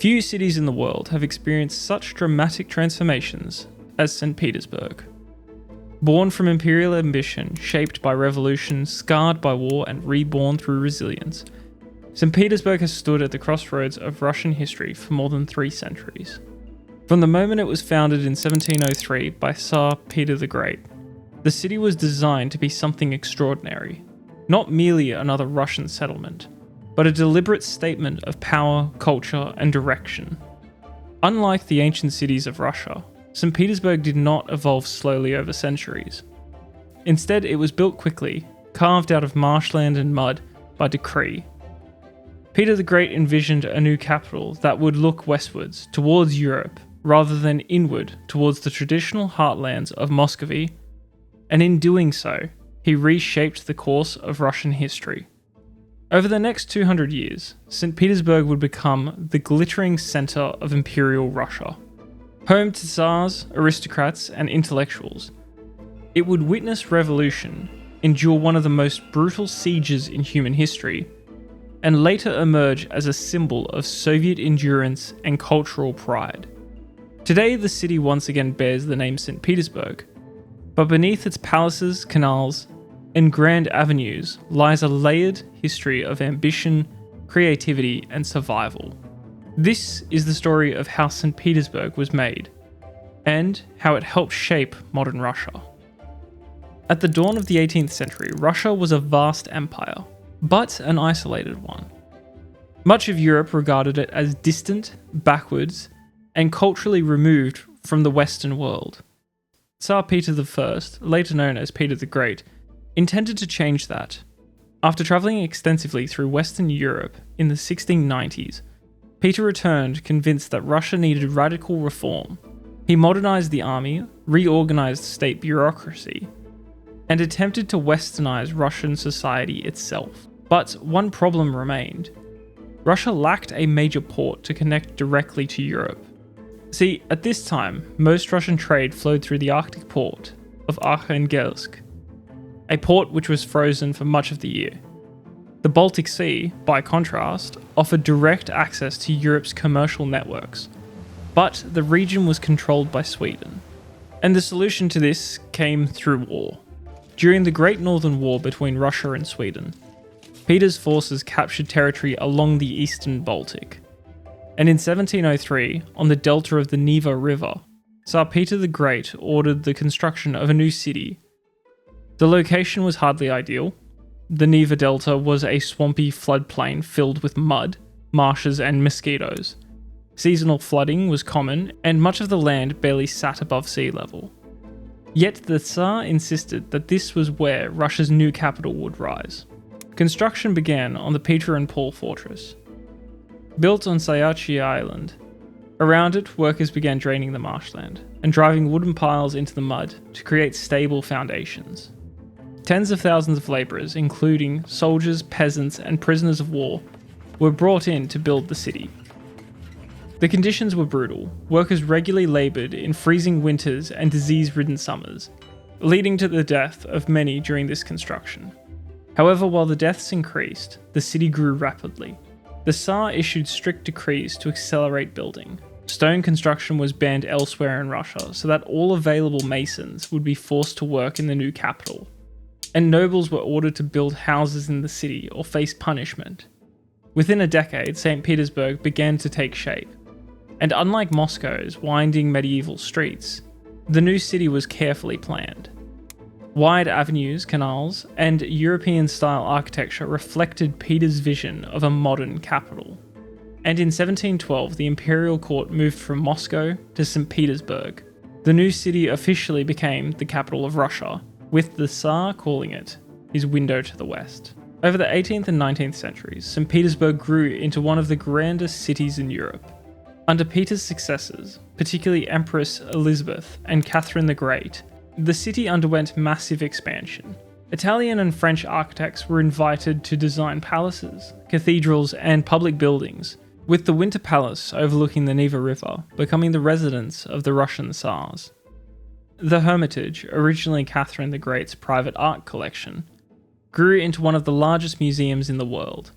Few cities in the world have experienced such dramatic transformations as St. Petersburg. Born from imperial ambition, shaped by revolution, scarred by war, and reborn through resilience, St. Petersburg has stood at the crossroads of Russian history for more than 3 centuries. From the moment it was founded in 1703 by Tsar Peter the Great, the city was designed to be something extraordinary, not merely another Russian settlement, but a deliberate statement of power, culture, and direction. Unlike the ancient cities of Russia, St. Petersburg did not evolve slowly over centuries. Instead, it was built quickly, carved out of marshland and mud by decree. Peter the Great envisioned a new capital that would look westwards, towards Europe, rather than inward towards the traditional heartlands of Muscovy, and in doing so, he reshaped the course of Russian history. Over the next 200 years, St. Petersburg would become the glittering center of Imperial Russia. Home to tsars, aristocrats, and intellectuals, it would witness revolution, endure one of the most brutal sieges in human history, and later emerge as a symbol of Soviet endurance and cultural pride. Today, the city once again bears the name St. Petersburg, but beneath its palaces, canals, and grand avenues lies a layered history of ambition, creativity, and survival. This is the story of how St. Petersburg was made, and how it helped shape modern Russia. At the dawn of the 18th century, Russia was a vast empire, but an isolated one. Much of Europe regarded it as distant, backwards, and culturally removed from the Western world. Tsar Peter I, later known as Peter the Great, intended to change that. After travelling extensively through Western Europe in the 1690s, Peter returned convinced that Russia needed radical reform. He modernised the army, reorganised state bureaucracy, and attempted to westernize Russian society itself. But one problem remained. Russia lacked a major port to connect directly to Europe. See, at this time, most Russian trade flowed through the Arctic port of Arkhangelsk, a port which was frozen for much of the year. The Baltic Sea, by contrast, offered direct access to Europe's commercial networks, but the region was controlled by Sweden. And the solution to this came through war. During the Great Northern War between Russia and Sweden, Peter's forces captured territory along the eastern Baltic. And in 1703, on the delta of the Neva River, Tsar Peter the Great ordered the construction of a new city. The location was hardly ideal. The Neva Delta was a swampy floodplain filled with mud, marshes, and mosquitoes. Seasonal flooding was common, and much of the land barely sat above sea level. Yet the Tsar insisted that this was where Russia's new capital would rise. Construction began on the Peter and Paul fortress. Built on Sayachi Island, around it workers began draining the marshland and driving wooden piles into the mud to create stable foundations. Tens of thousands of labourers, including soldiers, peasants, and prisoners of war, were brought in to build the city. The conditions were brutal. Workers regularly laboured in freezing winters and disease-ridden summers, leading to the death of many during this construction. However, while the deaths increased, the city grew rapidly. The Tsar issued strict decrees to accelerate building. Stone construction was banned elsewhere in Russia so that all available masons would be forced to work in the new capital. And nobles were ordered to build houses in the city or face punishment. Within a decade, St. Petersburg began to take shape. And unlike Moscow's winding medieval streets, the new city was carefully planned. Wide avenues, canals, and European-style architecture reflected Peter's vision of a modern capital. And in 1712, the imperial court moved from Moscow to St. Petersburg. The new city officially became the capital of Russia, with the Tsar calling it his window to the west. Over the 18th and 19th centuries, St. Petersburg grew into one of the grandest cities in Europe. Under Peter's successors, particularly Empress Elizabeth and Catherine the Great, the city underwent massive expansion. Italian and French architects were invited to design palaces, cathedrals, and public buildings, with the Winter Palace overlooking the Neva River becoming the residence of the Russian Tsars. The Hermitage, originally Catherine the Great's private art collection, grew into one of the largest museums in the world.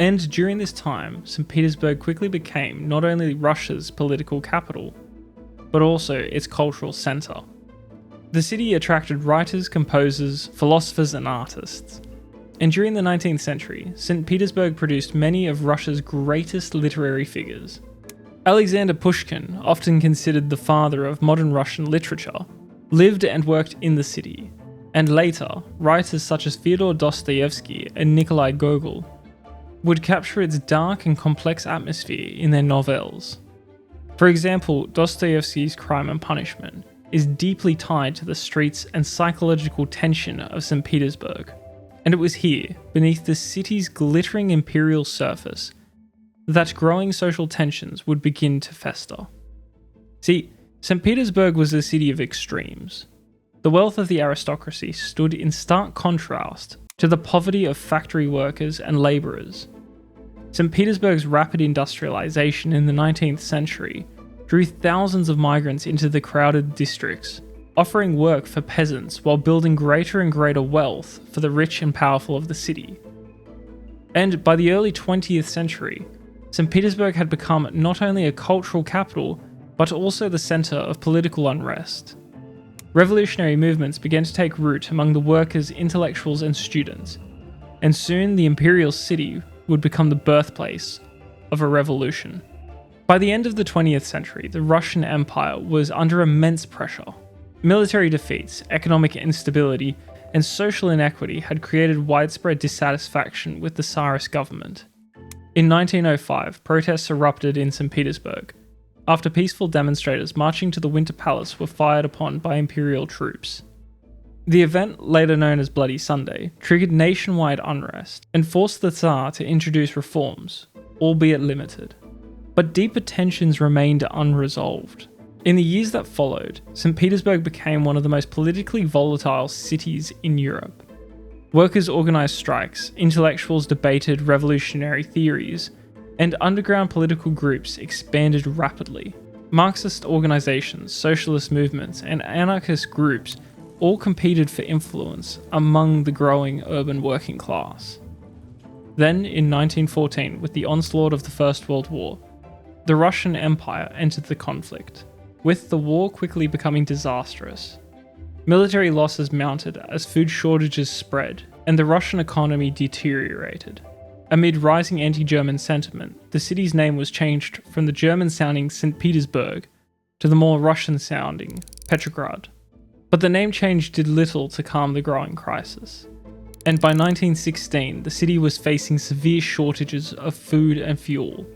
And during this time, St. Petersburg quickly became not only Russia's political capital, but also its cultural centre. The city attracted writers, composers, philosophers, and artists. And during the 19th century, St. Petersburg produced many of Russia's greatest literary figures. Alexander Pushkin, often considered the father of modern Russian literature, lived and worked in the city, and later, writers such as Fyodor Dostoevsky and Nikolai Gogol would capture its dark and complex atmosphere in their novels. For example, Dostoevsky's Crime and Punishment is deeply tied to the streets and psychological tension of St. Petersburg, and it was here, beneath the city's glittering imperial surface, that growing social tensions would begin to fester. See, St. Petersburg was a city of extremes. The wealth of the aristocracy stood in stark contrast to the poverty of factory workers and labourers. St. Petersburg's rapid industrialization in the 19th century drew thousands of migrants into the crowded districts, offering work for peasants while building greater and greater wealth for the rich and powerful of the city. And by the early 20th century, St. Petersburg had become not only a cultural capital, but also the centre of political unrest. Revolutionary movements began to take root among the workers, intellectuals, and students, and soon the imperial city would become the birthplace of a revolution. By the end of the 20th century, the Russian Empire was under immense pressure. Military defeats, economic instability, and social inequity had created widespread dissatisfaction with the Tsarist government. In 1905, protests erupted in St. Petersburg, after peaceful demonstrators marching to the Winter Palace were fired upon by imperial troops. The event, later known as Bloody Sunday, triggered nationwide unrest and forced the Tsar to introduce reforms, albeit limited. But deeper tensions remained unresolved. In the years that followed, St. Petersburg became one of the most politically volatile cities in Europe. Workers organised strikes, intellectuals debated revolutionary theories, and underground political groups expanded rapidly. Marxist organisations, socialist movements, and anarchist groups all competed for influence among the growing urban working class. Then, in 1914, with the onslaught of the First World War, the Russian Empire entered the conflict, with the war quickly becoming disastrous. Military losses mounted as food shortages spread, and the Russian economy deteriorated. Amid rising anti-German sentiment, the city's name was changed from the German-sounding St. Petersburg to the more Russian-sounding Petrograd. But the name change did little to calm the growing crisis. And by 1916, the city was facing severe shortages of food and fuel.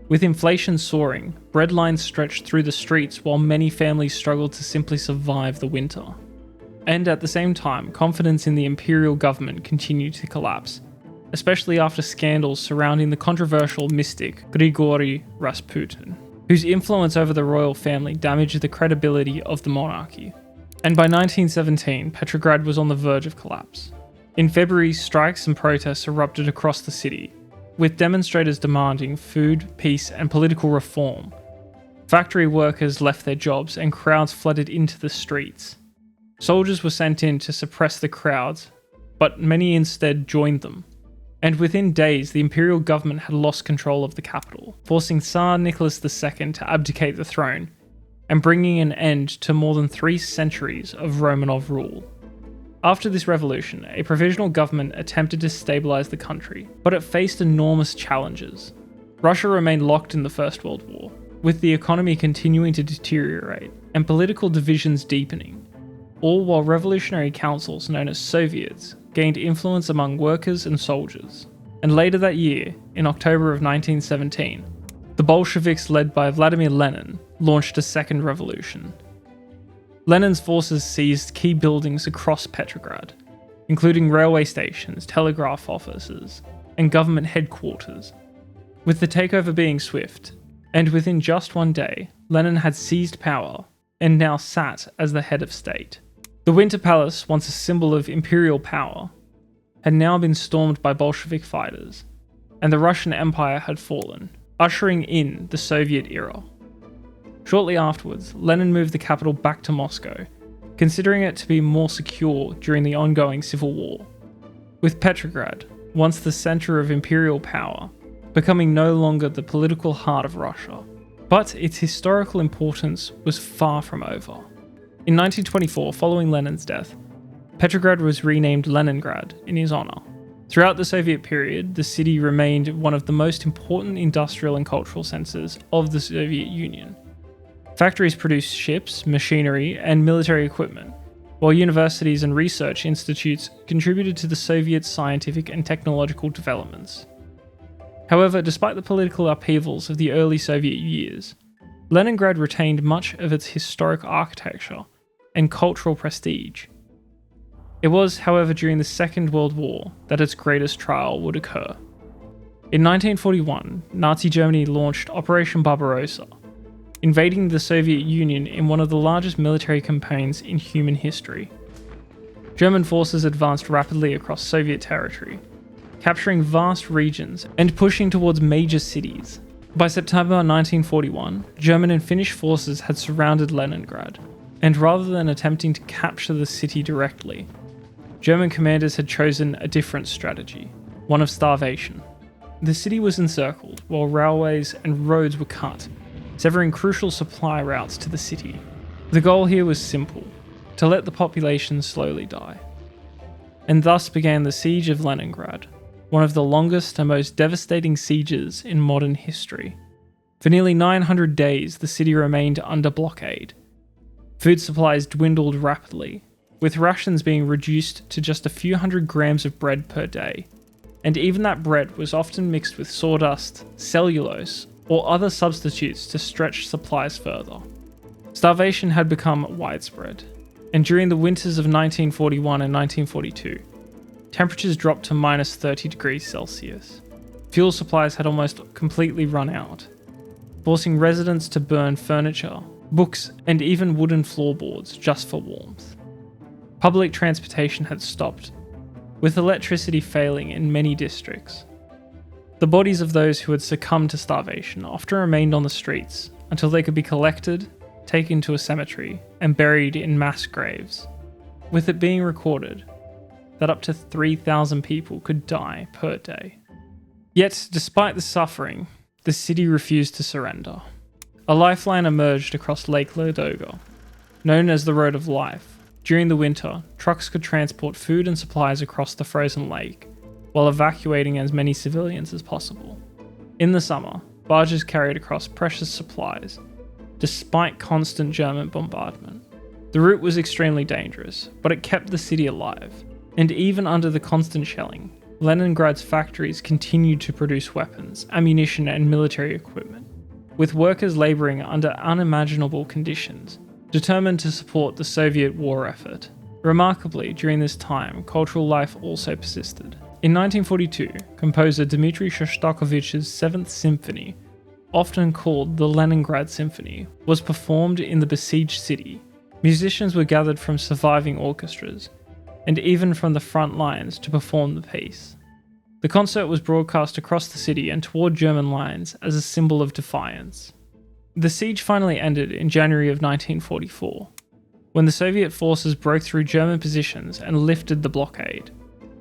With inflation soaring, bread lines stretched through the streets while many families struggled to simply survive the winter. And at the same time, confidence in the imperial government continued to collapse, especially after scandals surrounding the controversial mystic Grigory Rasputin, whose influence over the royal family damaged the credibility of the monarchy. And by 1917, Petrograd was on the verge of collapse. In February, strikes and protests erupted across the city, with demonstrators demanding food, peace, and political reform. Factory workers left their jobs and crowds flooded into the streets. Soldiers were sent in to suppress the crowds, but many instead joined them. And within days, the imperial government had lost control of the capital, forcing Tsar Nicholas II to abdicate the throne, and bringing an end to more than 3 centuries of Romanov rule. After this revolution, a provisional government attempted to stabilize the country, but it faced enormous challenges. Russia remained locked in the First World War, with the economy continuing to deteriorate and political divisions deepening, all while revolutionary councils known as Soviets gained influence among workers and soldiers. And later that year, in October of 1917, the Bolsheviks led by Vladimir Lenin launched a second revolution. Lenin's forces seized key buildings across Petrograd, including railway stations, telegraph offices, and government headquarters, with the takeover being swift, and within just one day, Lenin had seized power and now sat as the head of state. The Winter Palace, once a symbol of imperial power, had now been stormed by Bolshevik fighters, and the Russian Empire had fallen, ushering in the Soviet era. Shortly afterwards, Lenin moved the capital back to Moscow, considering it to be more secure during the ongoing civil war. With Petrograd, once the center of imperial power, becoming no longer the political heart of Russia. But its historical importance was far from over. In 1924, following Lenin's death, Petrograd was renamed Leningrad in his honor. Throughout the Soviet period, the city remained one of the most important industrial and cultural centers of the Soviet Union. Factories produced ships, machinery, and military equipment, while universities and research institutes contributed to the Soviet scientific and technological developments. However, despite the political upheavals of the early Soviet years, Leningrad retained much of its historic architecture and cultural prestige. It was, however, during the Second World War that its greatest trial would occur. In 1941, Nazi Germany launched Operation Barbarossa, invading the Soviet Union in one of the largest military campaigns in human history. German forces advanced rapidly across Soviet territory, capturing vast regions and pushing towards major cities. By September 1941, German and Finnish forces had surrounded Leningrad, and rather than attempting to capture the city directly, German commanders had chosen a different strategy, one of starvation. The city was encircled, while railways and roads were cut, severing crucial supply routes to the city. The goal here was simple: to let the population slowly die. And thus began the Siege of Leningrad, one of the longest and most devastating sieges in modern history. For nearly 900 days, the city remained under blockade. Food supplies dwindled rapidly, with rations being reduced to just a few hundred grams of bread per day, and even that bread was often mixed with sawdust, cellulose, or other substitutes to stretch supplies further. Starvation had become widespread, and during the winters of 1941 and 1942, temperatures dropped to minus 30 degrees Celsius. Fuel supplies had almost completely run out, forcing residents to burn furniture, books, and even wooden floorboards just for warmth. Public transportation had stopped, with electricity failing in many districts. The bodies of those who had succumbed to starvation often remained on the streets until they could be collected, taken to a cemetery, and buried in mass graves, with it being recorded that up to 3,000 people could die per day. Yet, despite the suffering, the city refused to surrender. A lifeline emerged across Lake Ladoga, known as the Road of Life. During the winter, trucks could transport food and supplies across the frozen lake, while evacuating as many civilians as possible. In the summer, barges carried across precious supplies, despite constant German bombardment. The route was extremely dangerous, but it kept the city alive, and even under the constant shelling, Leningrad's factories continued to produce weapons, ammunition, and military equipment, with workers laboring under unimaginable conditions, determined to support the Soviet war effort. Remarkably, during this time, cultural life also persisted. In 1942, composer Dmitri Shostakovich's Seventh Symphony, often called the Leningrad Symphony, was performed in the besieged city. Musicians were gathered from surviving orchestras, and even from the front lines to perform the piece. The concert was broadcast across the city and toward German lines as a symbol of defiance. The siege finally ended in January of 1944, when the Soviet forces broke through German positions and lifted the blockade.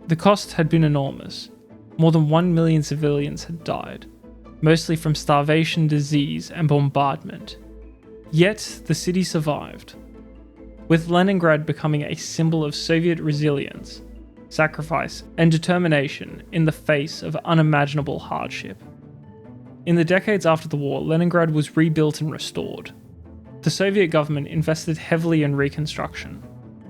The cost had been enormous. More than 1 million civilians had died, mostly from starvation, disease, and bombardment. Yet the city survived, with Leningrad becoming a symbol of Soviet resilience, sacrifice, and determination in the face of unimaginable hardship. In the decades after the war, Leningrad was rebuilt and restored. The Soviet government invested heavily in reconstruction,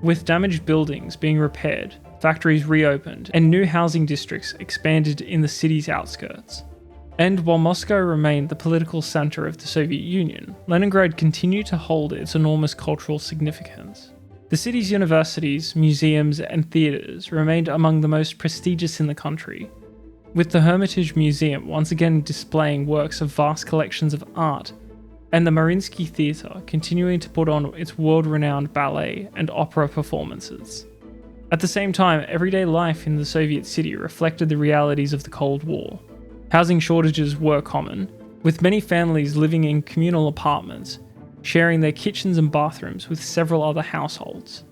with damaged buildings being repaired, factories reopened, and new housing districts expanded in the city's outskirts. And while Moscow remained the political center of the Soviet Union, Leningrad continued to hold its enormous cultural significance. The city's universities, museums, and theaters remained among the most prestigious in the country, with the Hermitage Museum once again displaying works of vast collections of art, and the Mariinsky Theatre continuing to put on its world-renowned ballet and opera performances. At the same time, everyday life in the Soviet city reflected the realities of the Cold War. Housing shortages were common, with many families living in communal apartments, sharing their kitchens and bathrooms with several other households.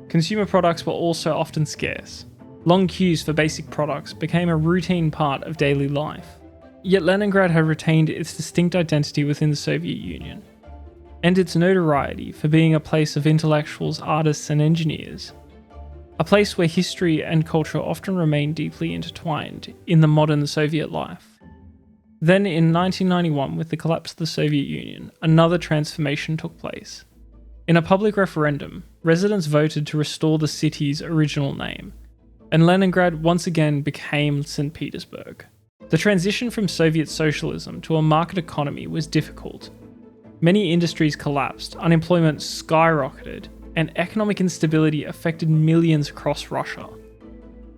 Consumer products were also often scarce, Long queues for basic products became a routine part of daily life. Yet Leningrad had retained its distinct identity within the Soviet Union, and its notoriety for being a place of intellectuals, artists, and engineers. A place where history and culture often remain deeply intertwined in the modern Soviet life. Then in 1991, with the collapse of the Soviet Union, another transformation took place. In a public referendum, residents voted to restore the city's original name, and Leningrad once again became Saint Petersburg. The transition from Soviet socialism to a market economy was difficult. Many industries collapsed, unemployment skyrocketed, and economic instability affected millions across Russia.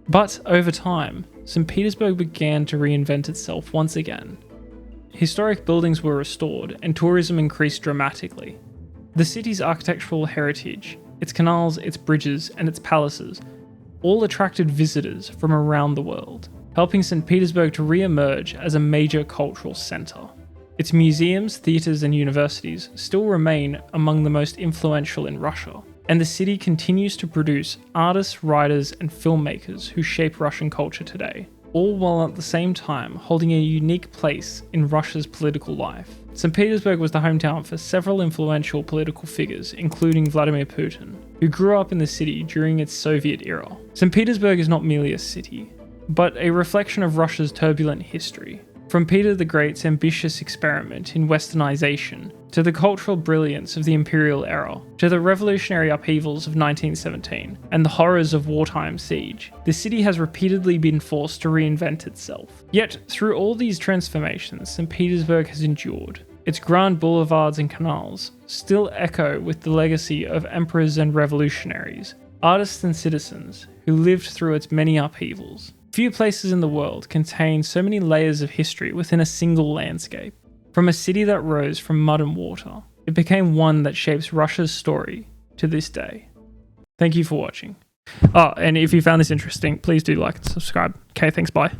But over time, St. Petersburg began to reinvent itself once again. Historic buildings were restored, and tourism increased dramatically. The city's architectural heritage, its canals, its bridges, and its palaces all attracted visitors from around the world, helping St. Petersburg to re-emerge as a major cultural centre. Its museums, theatres, and universities still remain among the most influential in Russia, and the city continues to produce artists, writers, and filmmakers who shape Russian culture today, all while at the same time holding a unique place in Russia's political life. St. Petersburg was the hometown for several influential political figures, including Vladimir Putin, who grew up in the city during its Soviet era. St. Petersburg is not merely a city, but a reflection of Russia's turbulent history. From Peter the Great's ambitious experiment in westernization, to the cultural brilliance of the Imperial era, to the revolutionary upheavals of 1917 and the horrors of wartime siege, the city has repeatedly been forced to reinvent itself. Yet, through all these transformations, St. Petersburg has endured. Its grand boulevards and canals still echo with the legacy of emperors and revolutionaries, artists and citizens who lived through its many upheavals. Few places in the world contain so many layers of history within a single landscape. From a city that rose from mud and water, it became one that shapes Russia's story to this day. Thank you for watching. Oh, and if you found this interesting, please do like and subscribe. Okay, thanks, bye.